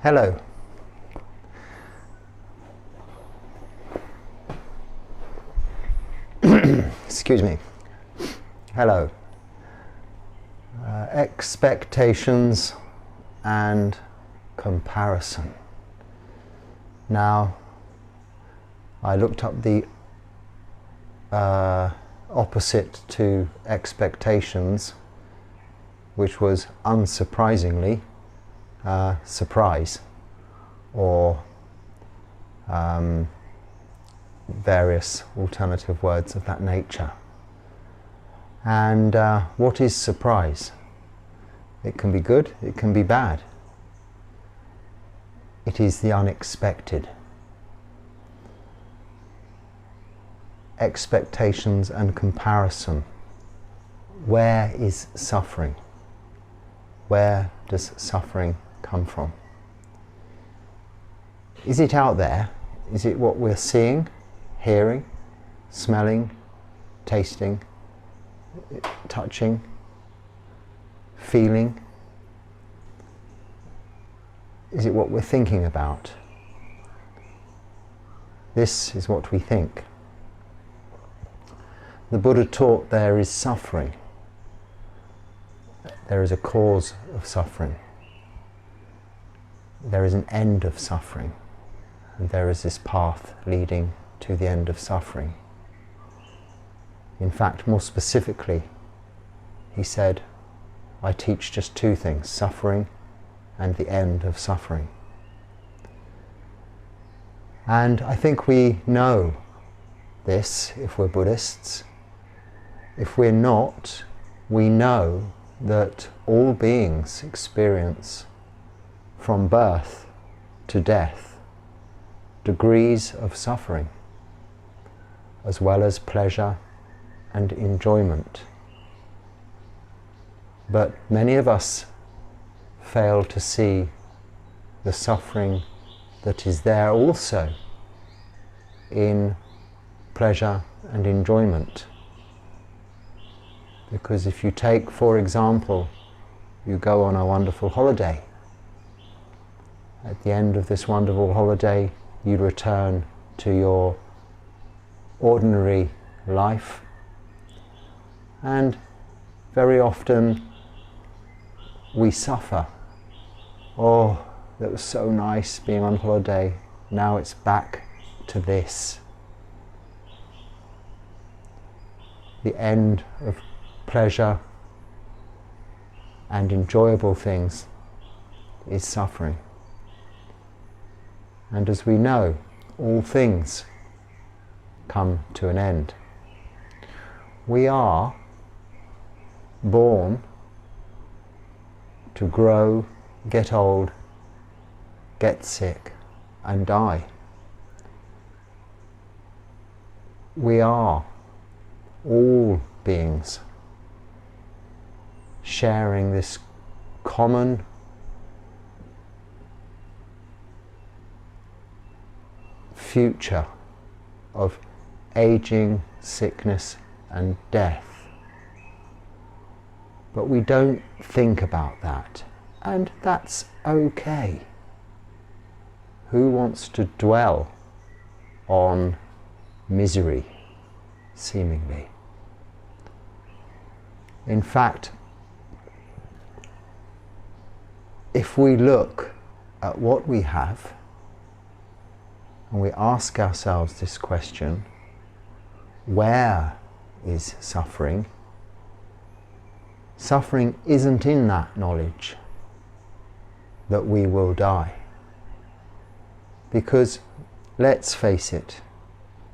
Hello. Excuse me. Hello. Expectations and comparison. Now, I looked up the opposite to expectations, which was unsurprisingly surprise, or various alternative words of that nature. And what is surprise? It can be good, it can be bad. It is the unexpected. Expectations and comparison. Where is suffering? Where does suffering come from? Is it out there? Is it what we're seeing, hearing, smelling, tasting, touching, feeling? Is it what we're thinking about? This is what we think. The Buddha taught there is suffering. There is a cause of suffering. There is an end of suffering. And there is this path leading to the end of suffering. In fact, more specifically, he said, I teach just two things, suffering and the end of suffering. And I think we know this if we're Buddhists. If we're not, we know that all beings experience, from birth to death, degrees of suffering, as well as pleasure and enjoyment. But many of us fail to see the suffering that is there also in pleasure and enjoyment. Because if you take, for example, you go on a wonderful holiday. At the end of this wonderful holiday, you return to your ordinary life, and very often we suffer. Oh, that was so nice being on holiday, now it's back to this. The end of pleasure and enjoyable things is suffering. And as we know, all things come to an end. We are born to grow, get old, get sick, and die. We are all beings sharing this common future of aging, sickness, and death. But we don't think about that, and that's okay. Who wants to dwell on misery, seemingly? In fact, if we look at what we have and we ask ourselves this question, where is suffering? Suffering isn't in that knowledge that we will die. Because, let's face it,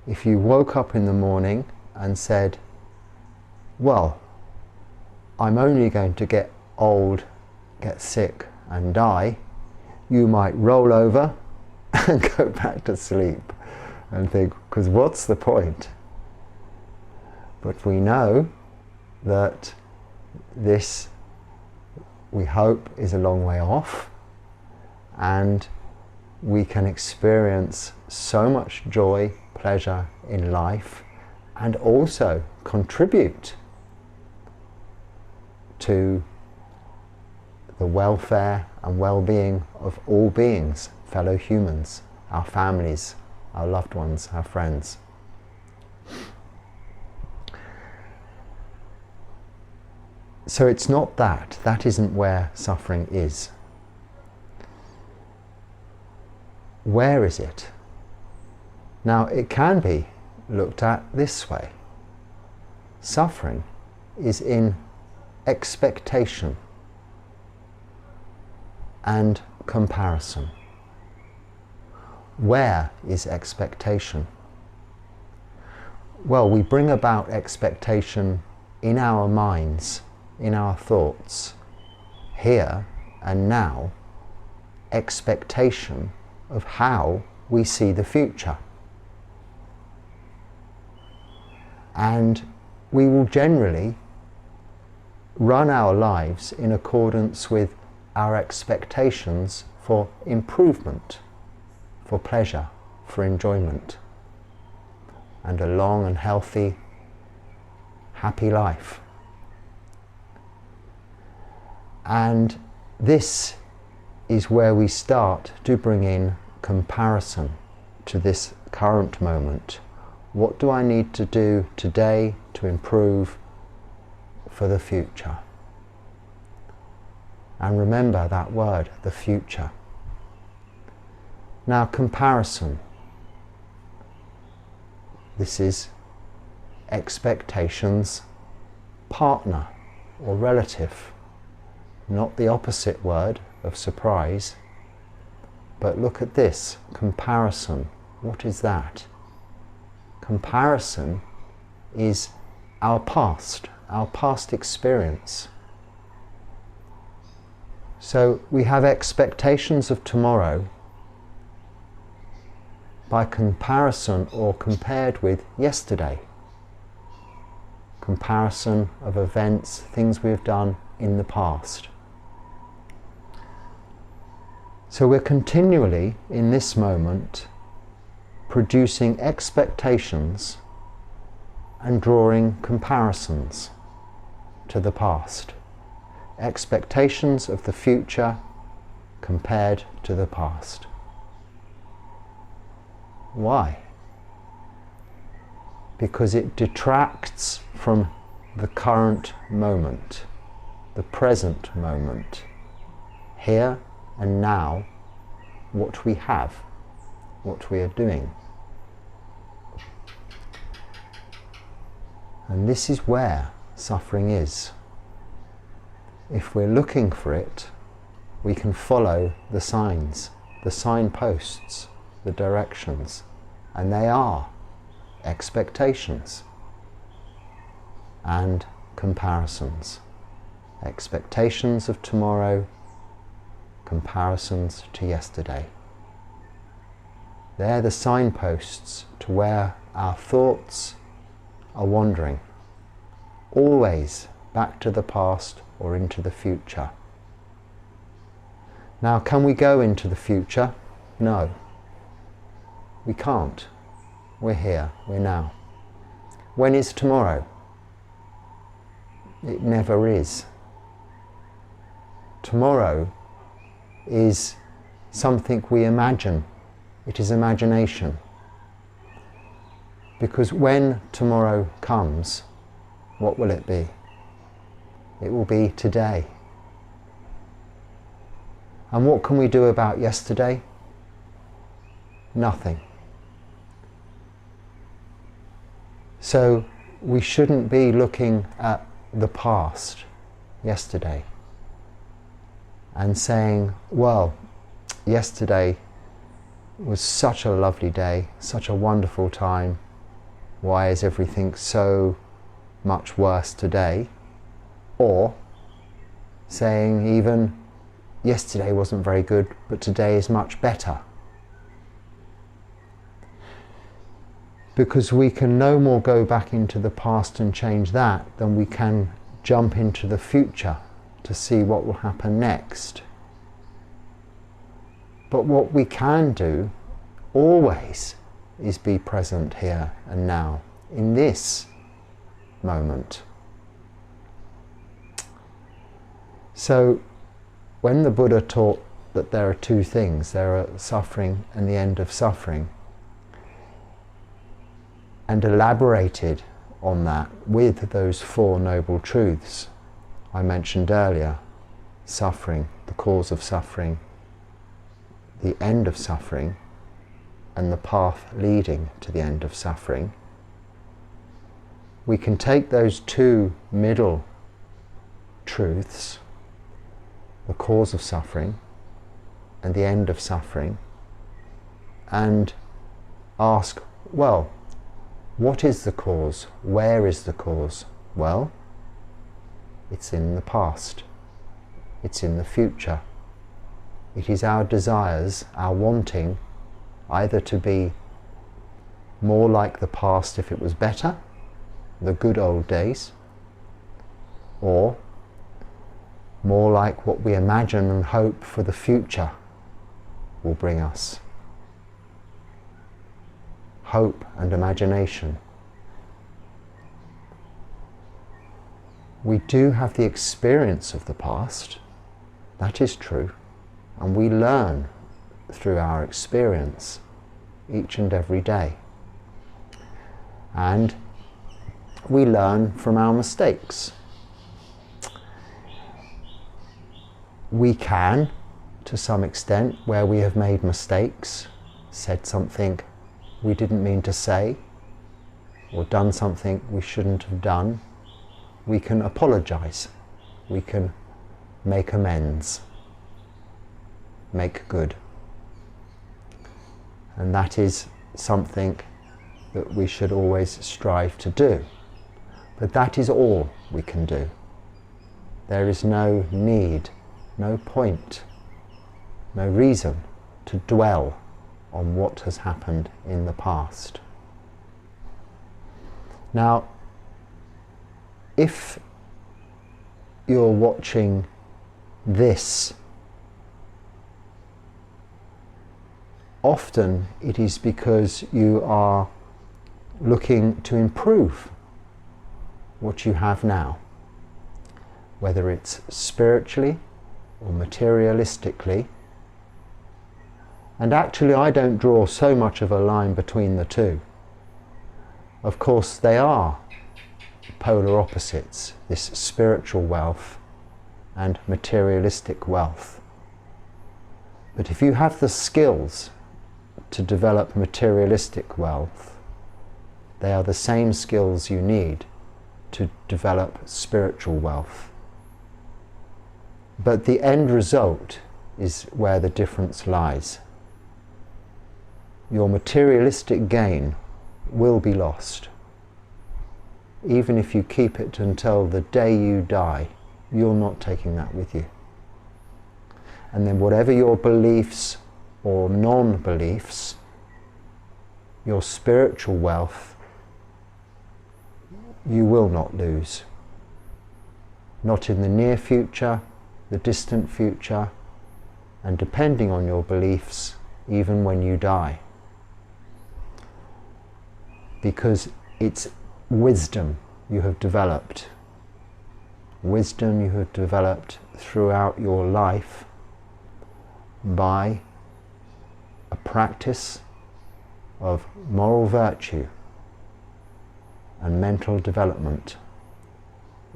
if you woke up in the morning and said, well, I'm only going to get old, get sick and die, you might roll over and go back to sleep and think, because what's the point? But we know that this, we hope, is a long way off, and we can experience so much joy, pleasure in life, and also contribute to the welfare and well-being of all beings, fellow humans, our families, our loved ones, our friends. So it's not that. That isn't where suffering is. Where is it? Now, it can be looked at this way. Suffering is in expectation and comparison. Where is expectation? Well, we bring about expectation in our minds, in our thoughts, here and now, expectation of how we see the future. And we will generally run our lives in accordance with our expectations for improvement, for pleasure, for enjoyment, and a long and healthy, happy life. And this is where we start to bring in comparison to this current moment. What do I need to do today to improve for the future? And remember that word, the future. Now, comparison. This is expectations, partner or relative. Not the opposite word of surprise, but look at this, comparison. What is that? Comparison is our past experience. So we have expectations of tomorrow by comparison or compared with yesterday. Comparison of events, things we've done in the past. So we're continually, in this moment, producing expectations and drawing comparisons to the past. Expectations of the future compared to the past. Why? Because it detracts from the current moment, the present moment, here and now, what we have, what we are doing. And this is where suffering is. If we're looking for it, we can follow the signs, the signposts, the directions, and they are expectations and comparisons. Expectations of tomorrow, comparisons to yesterday. They're the signposts to where our thoughts are wandering, always back to the past or into the future. Now, can we go into the future? No, we can't. We're here, we're now. When is tomorrow? It never is. Tomorrow is something we imagine. It is imagination. Because when tomorrow comes, what will it be? It will be today. And what can we do about yesterday? Nothing. So we shouldn't be looking at the past, yesterday, and saying, well, yesterday was such a lovely day, such a wonderful time. Why is everything so much worse today? Or saying even, yesterday wasn't very good, but today is much better. Because we can no more go back into the past and change that than we can jump into the future to see what will happen next. But what we can do always is be present here and now, in this moment. So when the Buddha taught that there are two things, there are suffering and the end of suffering, and elaborated on that with those four noble truths I mentioned earlier: suffering, the cause of suffering, the end of suffering, and the path leading to the end of suffering. We can take those two middle truths, the cause of suffering and the end of suffering, and ask, well, what is the cause? Where is the cause? Well, it's in the past. It's in the future. It is our desires, our wanting, either to be more like the past if it was better, the good old days, or more like what we imagine and hope for the future will bring us. Hope and imagination. We do have the experience of the past, that is true, and we learn through our experience each and every day. And we learn from our mistakes. We can, to some extent, where we have made mistakes, said something we didn't mean to say, or done something we shouldn't have done, we can apologize. We can make amends, make good. And that is something that we should always strive to do. But that is all we can do. There is no need, no point, no reason to dwell on what has happened in the past. Now, if you're watching this, often it is because you are looking to improve what you have now, whether it's spiritually or materialistically. And actually, I don't draw so much of a line between the two. Of course, they are polar opposites, this spiritual wealth and materialistic wealth. But if you have the skills to develop materialistic wealth, they are the same skills you need to develop spiritual wealth. But the end result is where the difference lies. Your materialistic gain will be lost. Even if you keep it until the day you die, you're not taking that with you. And then whatever your beliefs or non-beliefs, your spiritual wealth, you will not lose. Not in the near future, the distant future, and depending on your beliefs, even when you die. Because it's wisdom you have developed. Wisdom you have developed throughout your life by a practice of moral virtue and mental development.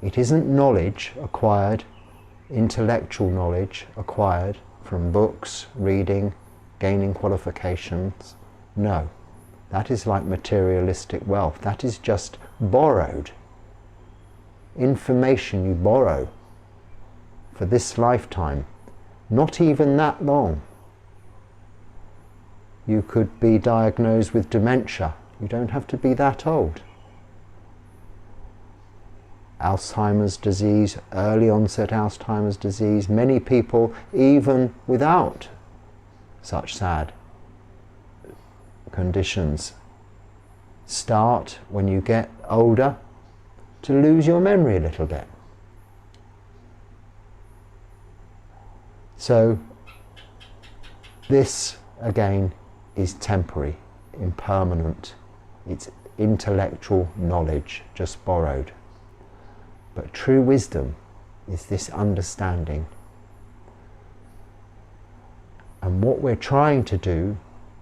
It isn't knowledge acquired, intellectual knowledge acquired from books, reading, gaining qualifications. No, that is like materialistic wealth. That is just borrowed. Information you borrow for this lifetime, not even that long. You could be diagnosed with dementia. You don't have to be that old. Alzheimer's disease, early onset Alzheimer's disease, many people, even without such sad conditions, start when you get older to lose your memory a little bit. So this again is temporary, impermanent. It's intellectual knowledge, just borrowed. But true wisdom is this understanding And what we're trying to do,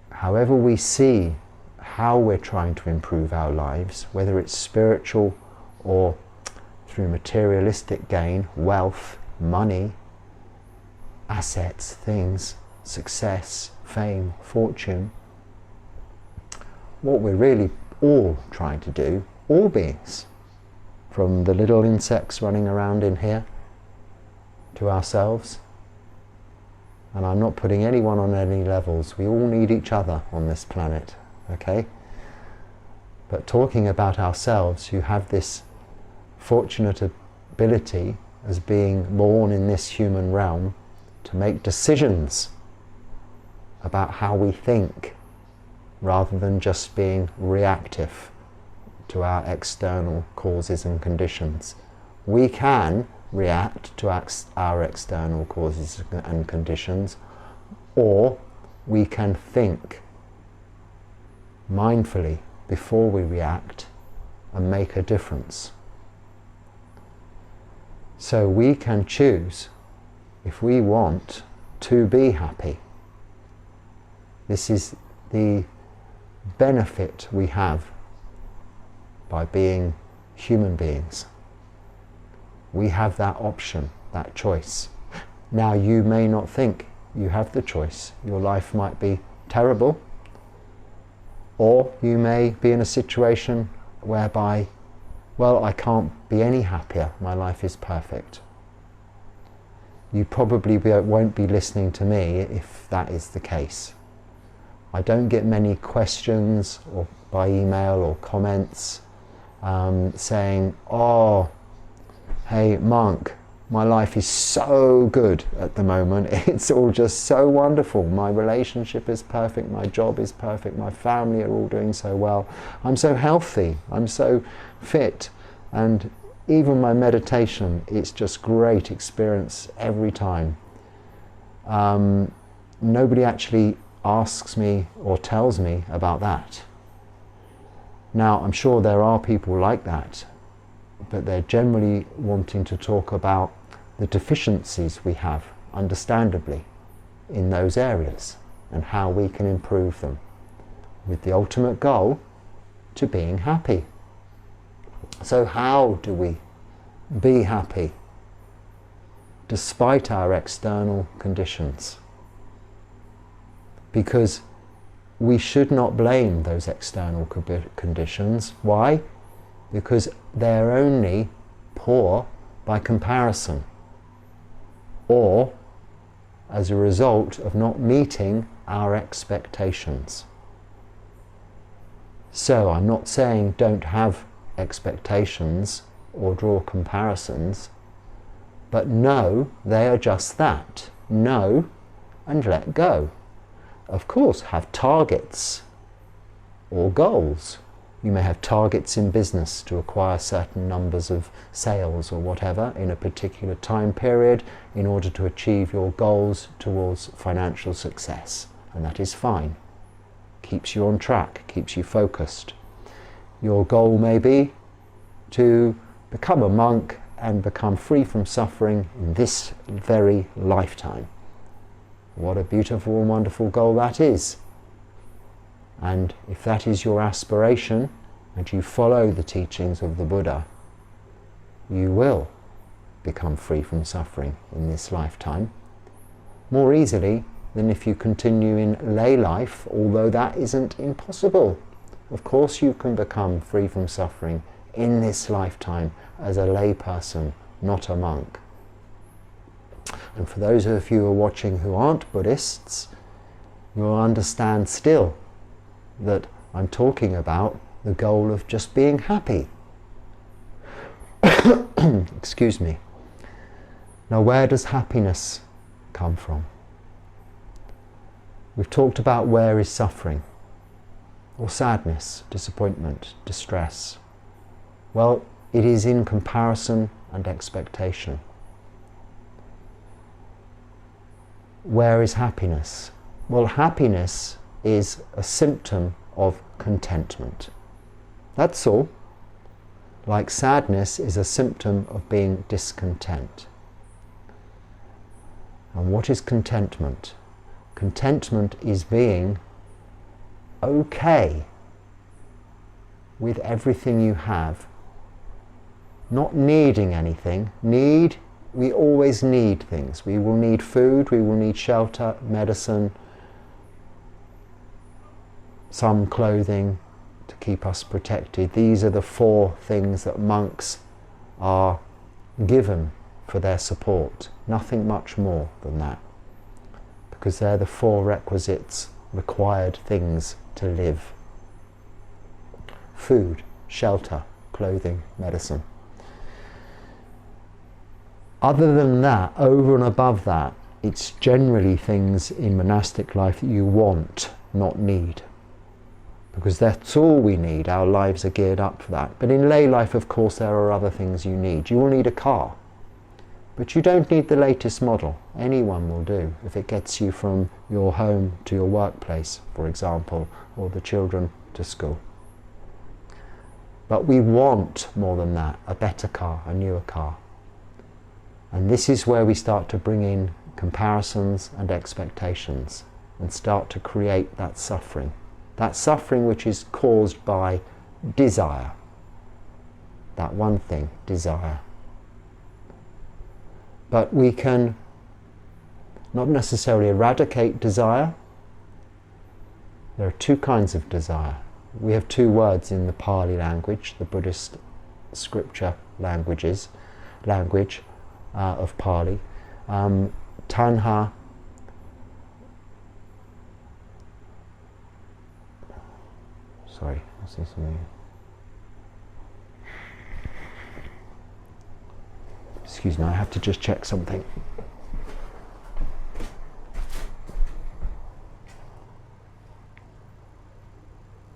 however we see how we're trying to improve our lives, whether it's spiritual or through materialistic gain, wealth, money, assets, things, success, fame, fortune, what we're really all trying to do, all beings, from the little insects running around in here to ourselves, and I'm not putting anyone on any levels, we all need each other on this planet, okay? But talking about ourselves, you have this fortunate ability as being born in this human realm to make decisions about how we think, rather than just being reactive to our external causes and conditions. We can react to our external causes and conditions, or we can think mindfully before we react and make a difference. So we can choose if we want to be happy. This is the benefit we have by being human beings. We have that option, that choice. Now, you may not think you have the choice. Your life might be terrible, or you may be in a situation whereby, well, I can't be any happier, my life is perfect. You probably won't be listening to me if that is the case. I don't get many questions or by email or comments saying, oh, hey monk, my life is so good at the moment, it's all just so wonderful, my relationship is perfect, my job is perfect, my family are all doing so well, I'm so healthy, I'm so fit, and even my meditation, it's just great experience every time. Nobody actually asks me or tells me about that. Now, I'm sure there are people like that, but they're generally wanting to talk about the deficiencies we have, understandably, in those areas and how we can improve them, with the ultimate goal to being happy. So how do we be happy despite our external conditions? Because we should not blame those external conditions. Why? Because they're only poor by comparison, or as a result of not meeting our expectations. So I'm not saying don't have expectations or draw comparisons, but know they are just that. Know and let go. Of course, have targets or goals. You may have targets in business to acquire certain numbers of sales or whatever in a particular time period in order to achieve your goals towards financial success, and that is fine. Keeps you on track, keeps you focused. Your goal may be to become a monk and become free from suffering in this very lifetime. What a beautiful and wonderful goal that is. And if that is your aspiration and you follow the teachings of the Buddha, you will become free from suffering in this lifetime more easily than if you continue in lay life, although that isn't impossible. Of course you can become free from suffering in this lifetime as a lay person, not a monk. And for those of you who are watching who aren't Buddhists, you'll understand still that I'm talking about the goal of just being happy. Excuse me. Now, where does happiness come from? We've talked about where is suffering, or sadness, disappointment, distress. Well, it is in comparison and expectation. Where is happiness? Well, happiness is a symptom of contentment. That's all. Like sadness is a symptom of being discontent. And what is contentment? Contentment is being okay with everything you have, not needing anything. We always need things. We will need food, we will need shelter, medicine, some clothing to keep us protected. These are the 4 things that monks are given for their support. Nothing much more than that, because they're the 4 requisites, required things to live. Food, shelter, clothing, medicine. Other than that, over and above that, it's generally things in monastic life that you want, not need. Because that's all we need. Our lives are geared up for that. But in lay life, of course, there are other things you need. You will need a car. But you don't need the latest model. Anyone will do if it gets you from your home to your workplace, for example, or the children to school. But we want more than that, a better car, a newer car. And this is where we start to bring in comparisons and expectations and start to create that suffering. That suffering which is caused by desire. That one thing, desire. But we can not necessarily eradicate desire. There are 2 kinds of desire. We have 2 words in the Pali language, the Buddhist scripture language of Pali. Tanha, sorry, I see something. Excuse me, I have to just check something.